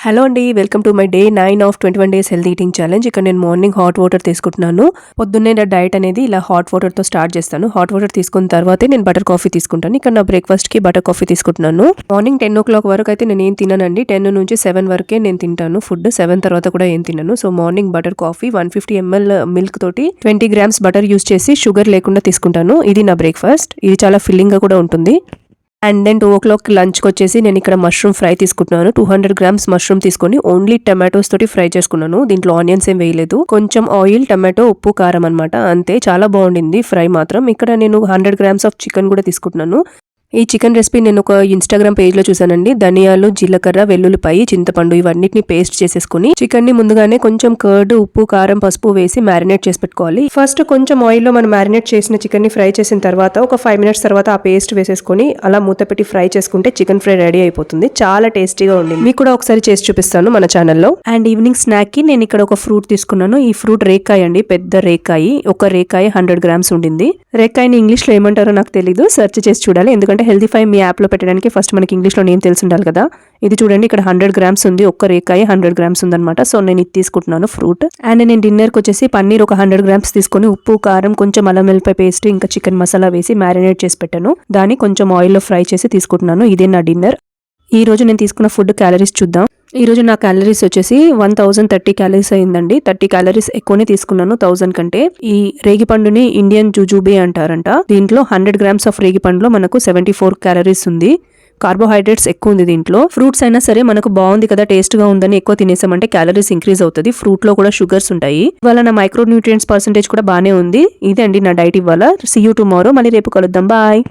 Hello అండి, welcome to my day 9 of 21 days health eating challenge. ఇక్కడ నేను morning hot water తీసుకుంటున్నాను. పొద్దున్నే నా డైట్ అనేది ఇలా హాట్ వాటర్తో స్టార్ట్ చేస్తాను. హాట్ వాటర్ తీసుకున్న తర్వాతే నేను బటర్ కాఫీ తీసుకుంటాను. ఇక్కడ నా బ్రేక్ఫాస్ట్కి బటర్ కాఫీ తీసుకుంటున్నాను. మార్నింగ్ 10 o'clock వరకు అయితే నేను ఏం తిననండి. 10 నుంచి 7 వరకే నేను తింటాను ఫుడ్. 7 తర్వాత కూడా ఏం తినను. So morning butter coffee 150 ml milk తోటి 20 grams బటర్ యూస్ చేసి షుగర్ లేకుండా తీసుకుంటాను. ఇది నా బ్రేక్ఫాస్ట్. ఇది చాలా ఫిల్లింగ్ గా కూడా ఉంటుంది. అండ్ దెన్ 2 o'clock లంచ్కి వచ్చేసి నేను ఇక్కడ మష్రూమ్ ఫ్రై తీసుకుంటున్నాను. 200 grams మష్రూమ్ తీసుకొని ఓన్లీ టమాటోస్ తోటి ఫ్రై చేసుకున్నాను. దీంట్లో ఆనియన్స్ ఏం వేయలేదు. కొంచెం ఆయిల్, టమాటో, ఉప్పు, కారం అనమాట, అంతే. చాలా బాగుండింది ఫ్రై మాత్రం. ఇక్కడ నేను 100 grams ఆఫ్ చికెన్ కూడా తీసుకుంటున్నాను. ఈ చికెన్ రెసిపీ నేను ఒక ఇన్స్టాగ్రామ్ పేజ్ లో చూసానండి. ధనియాలు, జీలకర్ర, వెల్లుల్లిపాయి, చింతపండు ఇవన్నిటిని పేస్ట్ చేసేసుకుని చికెన్ ని ముందుగానే కొంచెం కర్డ్, ఉప్పు, కారం, పసుపు వేసి మ్యారినేట్ చేసి పెట్టుకోవాలి. ఫస్ట్ కొంచెం ఆయిల్ లో మనం మ్యారినేట్ చేసిన చికెన్ ని ఫ్రై చేసిన తర్వాత ఒక 5 minutes తర్వాత ఆ పేస్ట్ వేసేసుకుని అలా మూత పెట్టి ఫ్రై చేసుకుంటే చికెన్ ఫ్రై రెడీ అయిపోతుంది. చాలా టేస్టీగా ఉండింది. మీకు కూడా ఒకసారి చేసి చూపిస్తాను మన ఛానల్లో. అండ్ ఈవినింగ్ స్నాక్ కి నేను ఇక్కడ ఒక ఫ్రూట్ తీసుకున్నాను. ఈ ఫ్రూట్ రేకాయ అండి, పెద్ద రేకాయ. ఒక రేకాయ 100 grams ఉండింది. రేకాయని ఇంగ్లీష్ లో ఏమంటారో నాకు తెలీదు, సెర్చ్ చేసి చూడాలి. ఎందుకంటే హెల్తీఫై మీ యాప్ లో పెట్టడానికి ఫస్ట్ మనకి ఇంగ్లీష్ లో నేమ్ తెలిసి ఉండాలి కదా. ఇది చూడండి, ఇక్కడ 100 grams ఉంది. ఒక్క రేకాయ 100 grams ఉందన్నమాట. సో నేను ఇది తీసుకుంటున్నాను ఫ్రూట్. అండ్ నేను డిన్నర్ కి వచ్చేసి పన్నీర్ ఒక 100 grams తీసుకుని ఉప్పు, కారం, కొంచెం అల్లం వెల్లిపాయ పేస్ట్, ఇంకా చికెన్ మసాలా వేసి మ్యారినేట్ చేసి పెట్టాను. దాన్ని కొంచెం ఆయిల్ లో ఫ్రై చేసి తీసుకుంటున్నాను. ఇదే నా డిన్నర్. ఈ రోజు నేను తీసుకున్న ఫుడ్ క్యాలరీస్ చూద్దాం. ఈ రోజు నా క్యాలరీస్ వచ్చేసి 1030 calories అయిందండి. 30 calories ఎక్కువనే తీసుకున్నాను 1000 కంటే. ఈ రేగి పండుని ఇండియన్ జుజుబే అంటారంట. దీంట్లో 100 grams ఆఫ్ రేగి పండులో మనకు 74 calories ఉంది. కార్బోహైడ్రేట్స్ ఎక్కువ ఉంది దీంట్లో. ఫ్రూట్స్ అయినా సరే మనకు బాగుంది కదా, టేస్ట్ గా ఉందని ఎక్కువ తినేసామంటే క్యాలరీస్ ఇంక్రీజ్ అవుతుంది. ఫ్రూట్ లో కూడా షుగర్స్ ఉంటాయి. ఇవాళ నా మైక్రో న్యూట్రియంట్స్ పర్సెంటేజ్ కూడా బానే ఉంది. ఇదే అండి నా డైట్ ఇవాళ. See you tomorrow. మళ్ళీ రేపు కలుద్దాం. బాయ్.